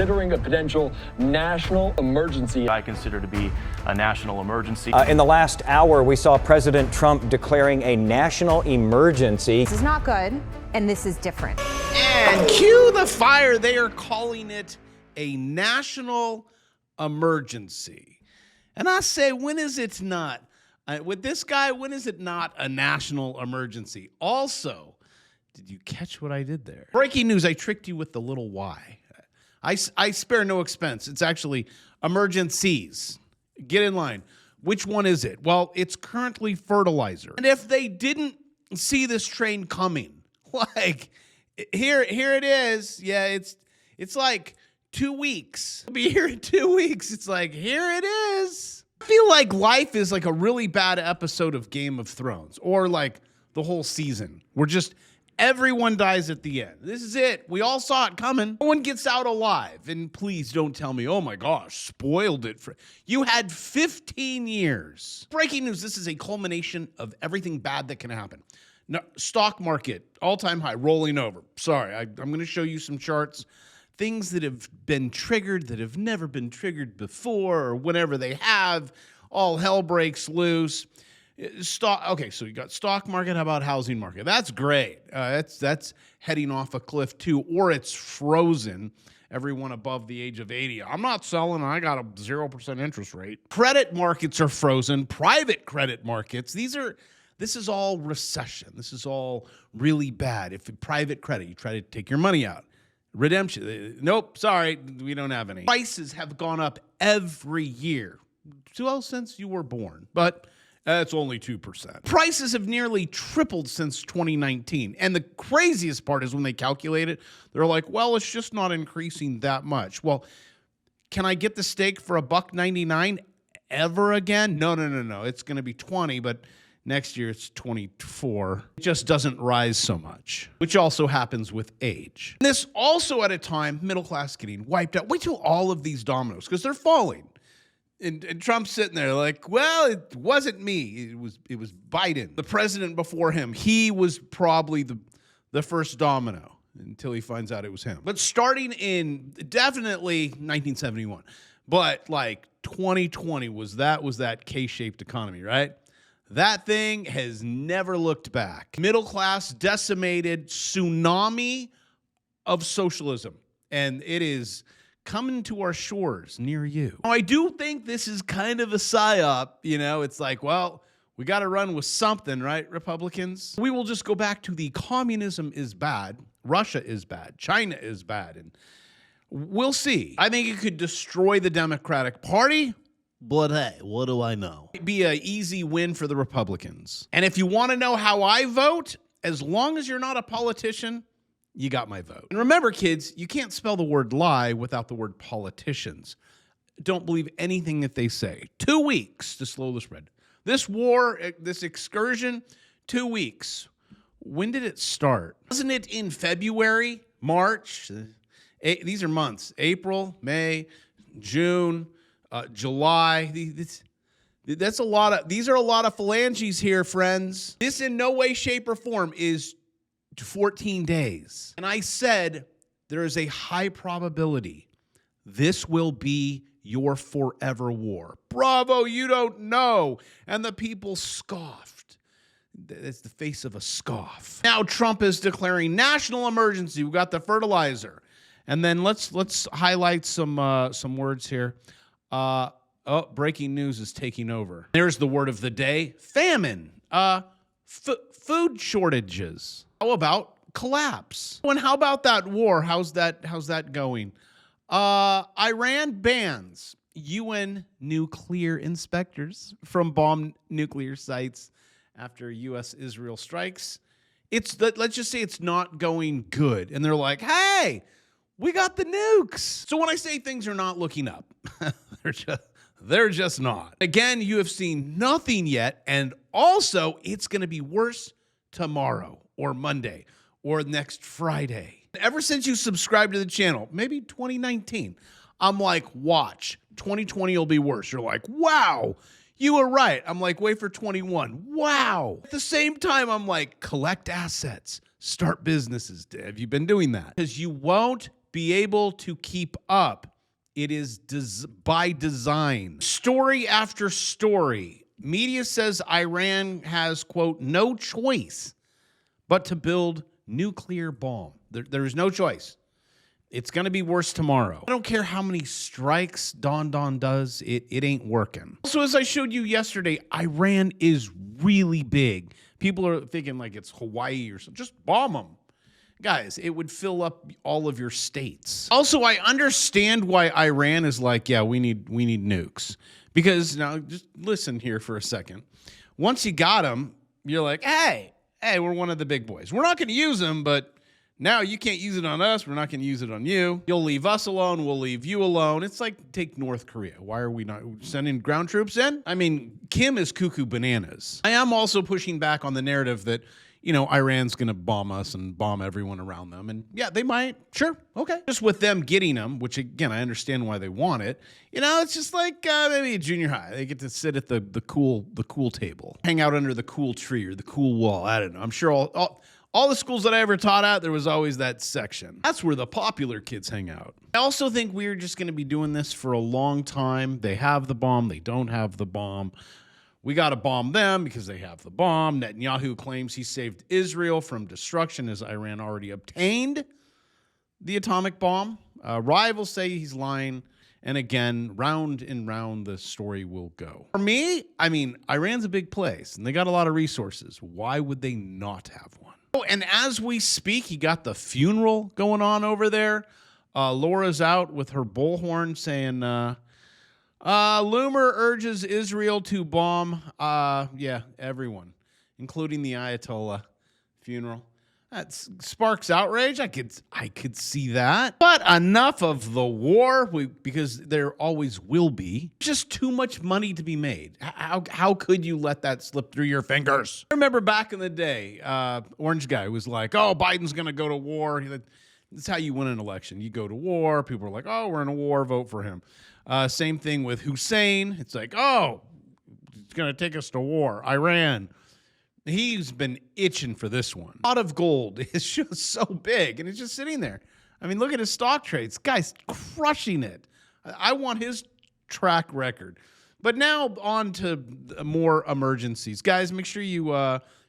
considering a potential national emergency. I consider to be a national emergency. In the last hour, we saw President Trump declaring a national emergency. This is not good, and this is different. And cue the fire. They are calling it a national emergency. And I say, when is it not? With this guy, when is it not a national emergency? Also, did you catch what I did there? Breaking news, I tricked you with the little Y. I spare no expense. It's actually emergencies. Get in line. Which one is it? Well, it's currently fertilizer. And if they didn't see this train coming, like, here it is. Yeah, it's like 2 weeks. It'll be here in 2 weeks. It's like, here it is. I feel like life is like a really bad episode of Game of Thrones, or like the whole season where just everyone dies at the end. This is it. We all saw it coming. No one gets out alive. And please don't tell me, oh my gosh, spoiled it for you. Had 15 years. Breaking news. This is a culmination of everything bad that can happen. No, stock market, all-time high, rolling over. Sorry, I'm going to show you some charts. Things that have been triggered that have never been triggered before, or whenever they have, all hell breaks loose. Okay, so you got stock market. How about housing market? That's great. That's heading off a cliff too, or it's frozen. Everyone above the age of 80. I'm not selling. I got a 0% interest rate. Credit markets are frozen. Private credit markets. This is all recession. This is all really bad. If private credit, you try to take your money out. Redemption. Nope, sorry, we don't have any. Prices have gone up every year. Well, since you were born, but it's only 2%. Prices have nearly tripled since 2019. And the craziest part is when they calculate it, they're like, well, it's just not increasing that much. Well, can I get the steak for $1.99 ever again? No. It's going to be 20, but next year it's 24. It just doesn't rise so much, which also happens with age. And this also at a time, middle class getting wiped out. Wait till all of these dominoes, because they're falling. And Trump's sitting there like, well, it wasn't me. It was Biden. The president before him, he was probably the first domino until he finds out it was him. But starting in definitely 1971, but like 2020 was that K-shaped economy, right? That thing has never looked back. Middle class decimated, tsunami of socialism. And it is coming to our shores near you. Now, I do think this is kind of a psyop. You know, it's like, well, we got to run with something, right, Republicans? We will just go back to the communism is bad, Russia is bad, China is bad, and we'll see. I think it could destroy the Democratic Party. But hey, what do I know? It'd be an easy win for the Republicans. And if you want to know how I vote, as long as you're not a politician, you got my vote. And remember, kids, you can't spell the word lie without the word politicians. Don't believe anything that they say. 2 weeks to slow the spread. This war, this excursion, 2 weeks. When did it start? Wasn't it in February, March? These are months. April, May, June, July. That's a lot of. These are a lot of phalanges here, friends. This in no way, shape, or form is 14 days. And I said there is a high probability this will be your forever war. Bravo, you don't know. And the people scoffed. That's the face of a scoff. Now Trump is declaring national emergency. We got the fertilizer. And then let's highlight some words here. Breaking news is taking over. There's the word of the day: famine. Food shortages. How about collapse? And how about that war? How's that going? Iran bans UN nuclear inspectors from bomb nuclear sites after U.S.-Israel strikes. Let's just say it's not going good. And they're like, hey, we got the nukes. So when I say things are not looking up, they're just not. Again, you have seen nothing yet. And also, it's going to be worse tomorrow or Monday or next Friday. Ever since you subscribed to the channel, maybe 2019, I'm like, watch, 2020 will be worse. You're like, wow, you were right. I'm like, wait for 21. Wow. At the same time, I'm like, collect assets, start businesses. Have you been doing that? Because you won't be able to keep up. It is by design. Story after story. Media says Iran has, quote, no choice but to build nuclear bomb. There is no choice. It's going to be worse tomorrow. I don't care how many strikes Don does. It ain't working. Also, as I showed you yesterday, Iran is really big. People are thinking like it's Hawaii or something. Just bomb them. Guys, it would fill up all of your states. Also, I understand why Iran is like, yeah, we need nukes. Because now, just listen here for a second. Once you got them, you're like, hey, we're one of the big boys. We're not going to use them, but now you can't use it on us. We're not going to use it on you. You'll leave us alone. We'll leave you alone. It's like take North Korea. Why are we not sending ground troops in? I mean, Kim is cuckoo bananas. I am also pushing back on the narrative that, you know, Iran's going to bomb us and bomb everyone around them. And yeah, they might. Sure. Okay. Just with them getting them, which again, I understand why they want it. You know, it's just like maybe a junior high. They get to sit at the cool table, hang out under the cool tree or the cool wall. I don't know. I'm sure all the schools that I ever taught at, there was always that section. That's where the popular kids hang out. I also think we're just going to be doing this for a long time. They have the bomb. They don't have the bomb. We got to bomb them because they have the bomb. Netanyahu claims he saved Israel from destruction as Iran already obtained the atomic bomb. Rivals say he's lying. And again, round and round the story will go. For me, I mean, Iran's a big place and they got a lot of resources. Why would they not have one? Oh, and as we speak, you got the funeral going on over there. Laura's out with her bullhorn saying, Loomer urges Israel to bomb, everyone, including the Ayatollah funeral. That sparks outrage. I could see that. But enough of the war, because there always will be. Just too much money to be made. How could you let that slip through your fingers? I remember back in the day, Orange guy was like, oh, Biden's going to go to war. That's how you win an election. You go to war. People are like, oh, we're in a war. Vote for him. Same thing with Hussein. It's like, oh, it's going to take us to war. Iran. He's been itching for this one. A lot of gold is just so big, and it's just sitting there. I mean, look at his stock trades. Guy's crushing it. I want his track record. But now on to more emergencies. Guys, make sure you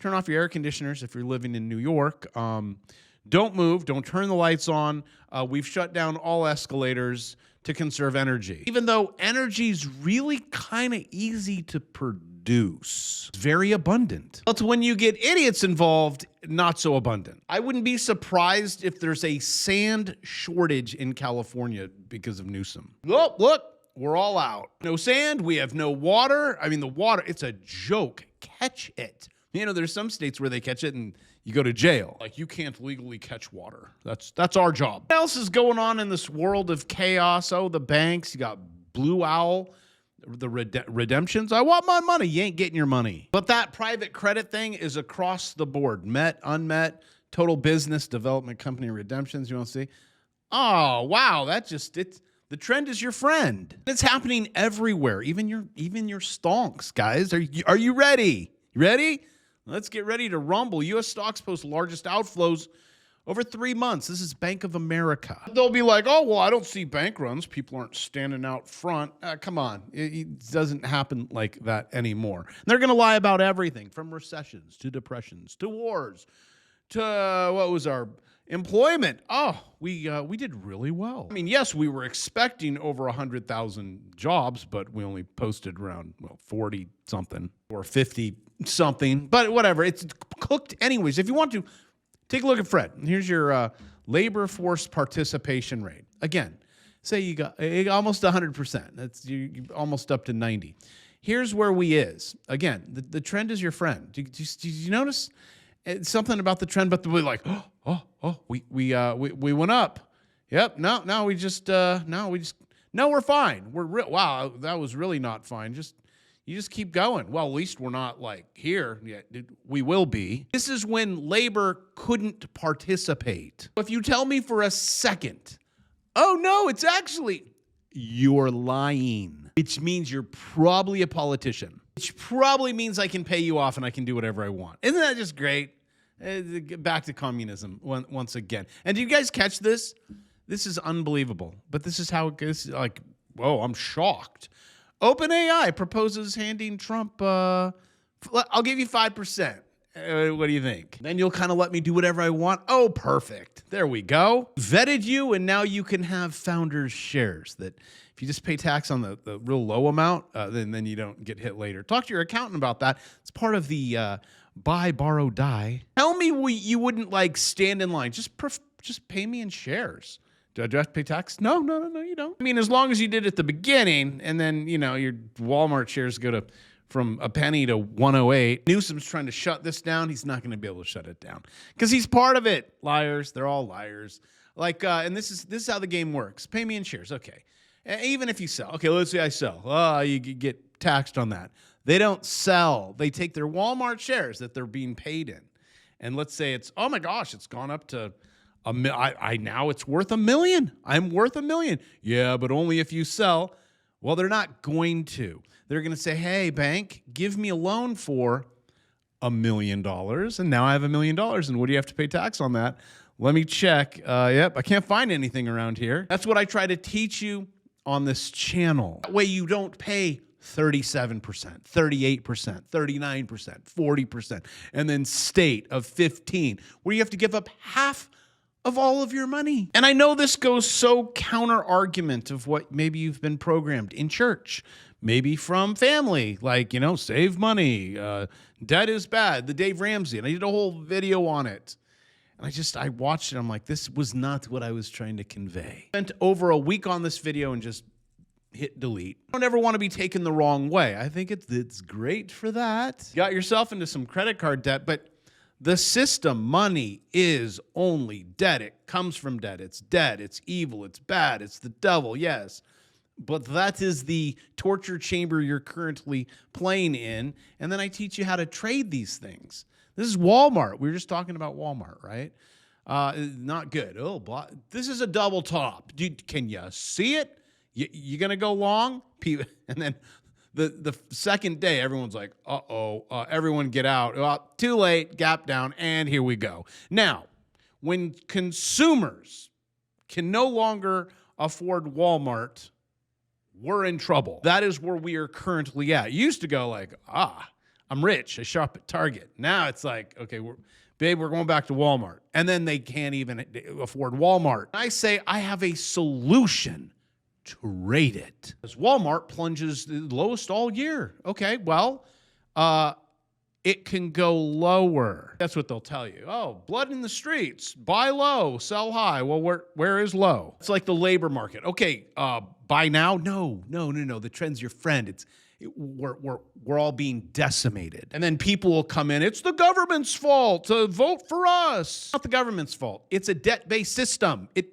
turn off your air conditioners if you're living in New York. Don't move. Don't turn the lights on. We've shut down all escalators to conserve energy. Even though energy is really kind of easy to produce. It's very abundant. But when you get idiots involved, not so abundant. I wouldn't be surprised if there's a sand shortage in California because of Newsom. Look, we're all out. No sand, we have no water. I mean, the water, it's a joke. Catch it. You know, there's some states where they catch it and you go to jail. Like, you can't legally catch water. That's our job. What else is going on in this world of chaos? Oh, the banks, you got Blue Owl, the redemptions. I want my money. You ain't getting your money. But that private credit thing is across the board. Met, unmet, total business development company redemptions. You want to see? Oh, wow. The trend is your friend. It's happening everywhere. Even your stonks, guys. Are you ready? You ready? Let's get ready to rumble. U.S. stocks post largest outflows over 3 months. This is Bank of America. They'll be like, oh, well, I don't see bank runs. People aren't standing out front. Come on. It doesn't happen like that anymore. And they're going to lie about everything from recessions to depressions to wars to what was our employment. Oh, we did really well. I mean, yes, we were expecting over 100,000 jobs, but we only posted around 40 something or 50 something. But whatever, it's cooked anyways. If you want to, take a look at Fred. Here's your labor force participation rate. Again, say you got almost 100%. That's you almost up to 90. Here's where we is. Again, the trend is your friend. Did you notice something about the trend? But we're like, we went up. Yep. No, we're fine. Wow, that was really not fine. You just keep going. Well, at least we're not like here yet. We will be. This is when labor couldn't participate. If you tell me for a second, oh no, it's actually, you're lying, which means you're probably a politician, which probably means I can pay you off and I can do whatever I want. Isn't that just great? Back to communism once again. And did you guys catch this? This is unbelievable. But this is how it goes. Like, whoa, I'm shocked. OpenAI proposes handing Trump, I'll give you 5%. What do you think? Then you'll kind of let me do whatever I want. Oh, perfect. There we go. Vetted you, and now you can have founders' shares that if you just pay tax on the real low amount, then you don't get hit later. Talk to your accountant about that. It's part of the buy, borrow, die. Tell me you wouldn't like stand in line. Just pay me in shares. Do I have to pay tax? No, you don't. I mean, as long as you did at the beginning, and then, your Walmart shares go from a penny to 108. Newsom's trying to shut this down. He's not going to be able to shut it down because he's part of it. Liars. They're all liars. Like, and this is how the game works. Pay me in shares. Okay. Even if you sell. Okay, let's say I sell. Oh, you get taxed on that. They don't sell. They take their Walmart shares that they're being paid in. And let's say it's, oh my gosh, it's gone up to now it's worth $1 million. I'm worth $1 million. Yeah, but only if you sell. Well, they're not going to. They're going to say, hey, bank, give me a loan for $1 million. And now I have $1 million. And what do you have to pay tax on that? Let me check. Yep, I can't find anything around here. That's what I try to teach you on this channel. That way you don't pay 37%, 38%, 39%, 40%, and then state of 15%, where you have to give up half of all of your money. And I know this goes so counter argument of what maybe you've been programmed in church, maybe from family, like, save money, debt is bad, the Dave Ramsey, and I did a whole video on it. And I watched it, I'm like, this was not what I was trying to convey. Spent over a week on this video and just hit delete. I don't ever want to be taken the wrong way. I think it's great for that. You got yourself into some credit card debt, but the system, money, is only debt. It comes from debt. It's debt. It's evil. It's bad. It's the devil, yes. But that is the torture chamber you're currently playing in. And then I teach you how to trade these things. This is Walmart. We were just talking about Walmart, right? Not good. Oh, this is a double top. Can you see it? You going to go long? And then the second day, everyone's like, everyone get out. Too late, gap down, and here we go. Now, when consumers can no longer afford Walmart, we're in trouble. That is where we are currently at. You used to go like, I'm rich. I shop at Target. Now it's like, okay, we're going back to Walmart. And then they can't even afford Walmart. I say I have a solution. Trade it. As Walmart plunges the lowest all year. Okay, well, it can go lower. That's what they'll tell you. Oh, blood in the streets. Buy low, sell high. Well, where is low? It's like the labor market. Okay, buy now? No. The trend's your friend. We're all being decimated. And then people will come in. It's the government's fault to vote for us. It's not the government's fault. It's a debt-based system. It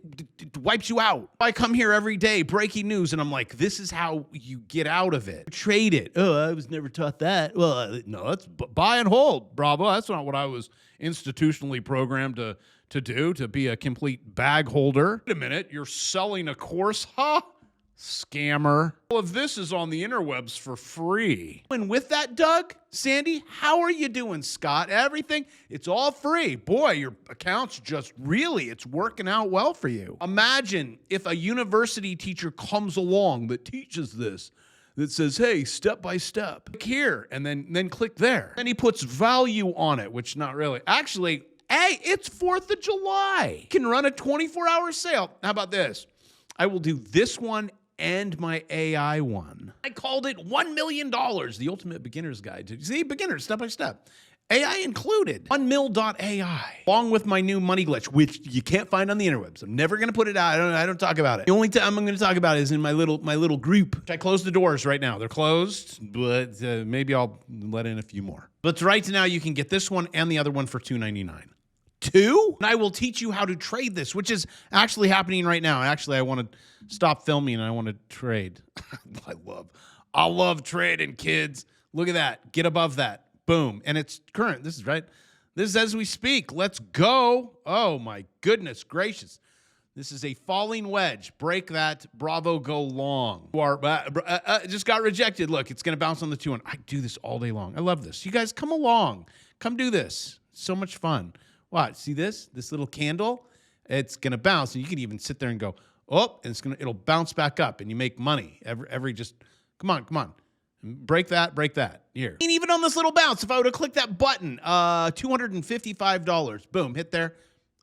wipes you out. I come here every day, breaking news, and I'm like, this is how you get out of it. Trade it. Oh, I was never taught that. Well, no, that's buy and hold. Bravo. That's not what I was institutionally programmed to do, to be a complete bag holder. Wait a minute. You're selling a course? Huh? Scammer. All of this is on the interwebs for free. And with that, Doug, Sandy, how are you doing, Scott? Everything, it's all free. Boy, your account's it's working out well for you. Imagine if a university teacher comes along that teaches this, that says, hey, step by step, click here, and then click there. And he puts value on it, which not really. Actually, hey, it's 4th of July. You can run a 24-hour sale. How about this? I will do this one and my AI one. I called it $1 million, the ultimate beginner's guide to see beginners step by step. AI included. 1mil.ai, along with my new money glitch, which you can't find on the interwebs. I'm never going to put it out. I don't talk about it. The only time I'm going to talk about it is in my little group. I closed the doors right now. They're closed, but maybe I'll let in a few more. But right now you can get this one and the other one for $2.99. And I will teach you how to trade this, which is actually happening right now. Actually, I want to stop filming and I want to trade. I love trading, kids. Look at that. Get above that. Boom. And it's current. This is right. This is as we speak. Let's go. Oh, my goodness gracious. This is a falling wedge. Break that. Bravo, go long. Just got rejected. Look, it's going to bounce on the 2-1. I do this all day long. I love this. You guys come along. Come do this. So much fun. What? See this? This little candle? it's going to bounce. And you can even sit there and go, oh, and it'll bounce back up and you make money every just, come on. Break that. Here. And even on this little bounce, if I would have clicked that button, $255, boom, hit there,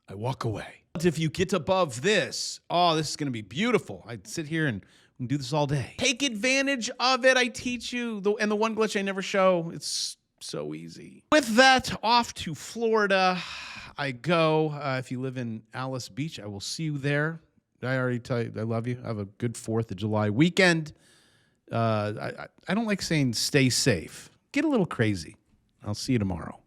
I walk away. But if you get above this, oh, this is going to be beautiful. I'd sit here and do this all day. Take advantage of it. I teach you. And the one glitch I never show, it's so easy. With that, off to Florida I go. If you live in Alice Beach, I will see you there. I already tell you I love you. Have a good 4th of July weekend. I don't like saying stay safe. Get a little crazy. I'll see you tomorrow.